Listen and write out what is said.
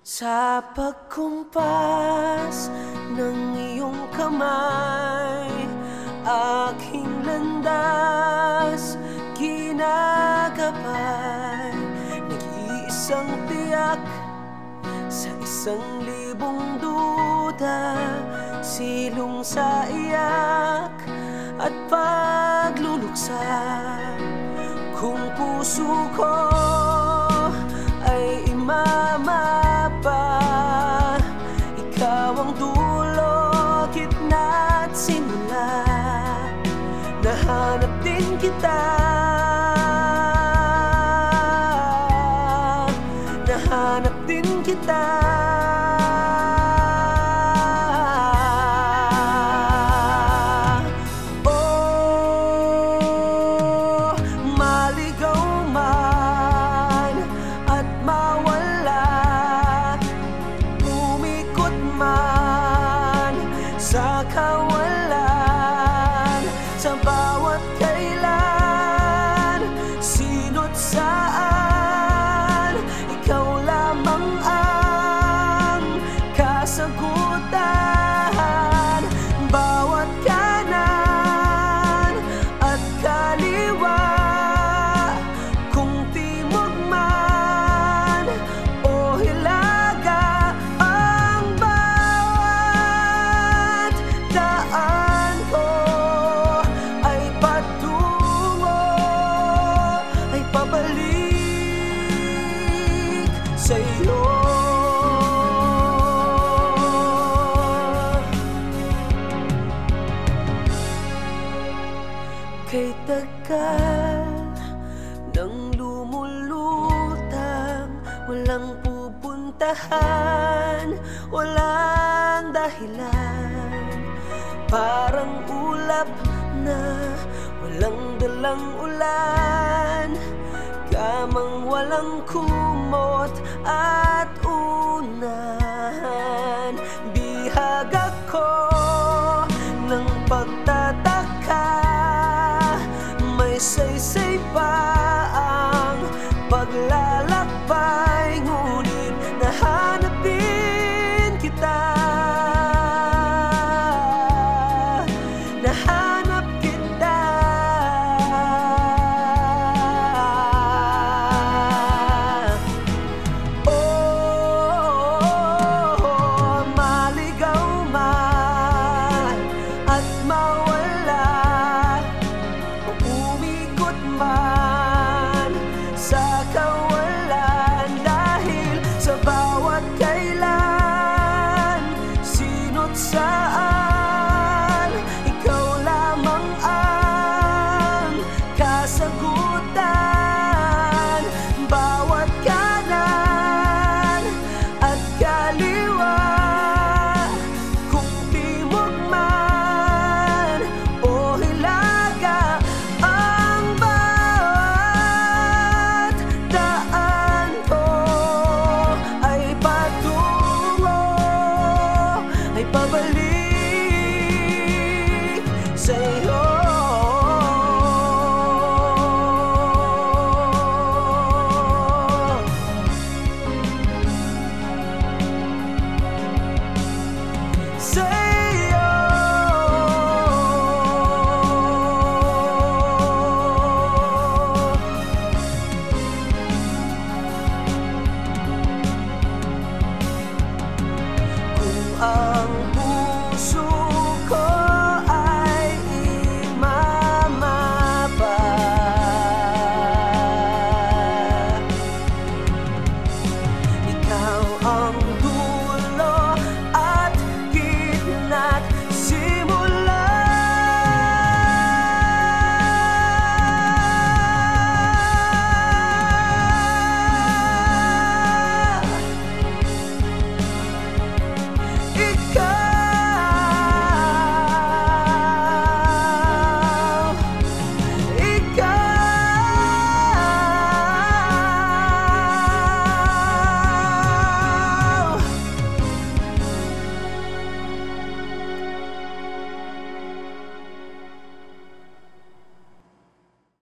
Sa pagkumpas ng iyong kamay, aking landas ginagabay. Nag-iisang tiyak sa 1,000 duda, silong sa iyak at pagluluksa. Kung puso ko ay imamapa, ikaw ang dulo, gitna at simula. Nahanap din kita, nahanap din kita. Sa kawalan, sa bawat kailan, sino't saan, ikaw lamang ang kasagutan. Bawat kanan at kaliwa, kung timog man o hilaga, ang bawat daan ko ay patungo, ay pabalik sa iyo. Kay tagal nang lumulutang, walang pupuntahan, walang dahilan. Parang ulap na walang dalang ulan, kamang walang kumot at unan. Bihag ako ng pagtataka, may saysay pa ang paglalakbay.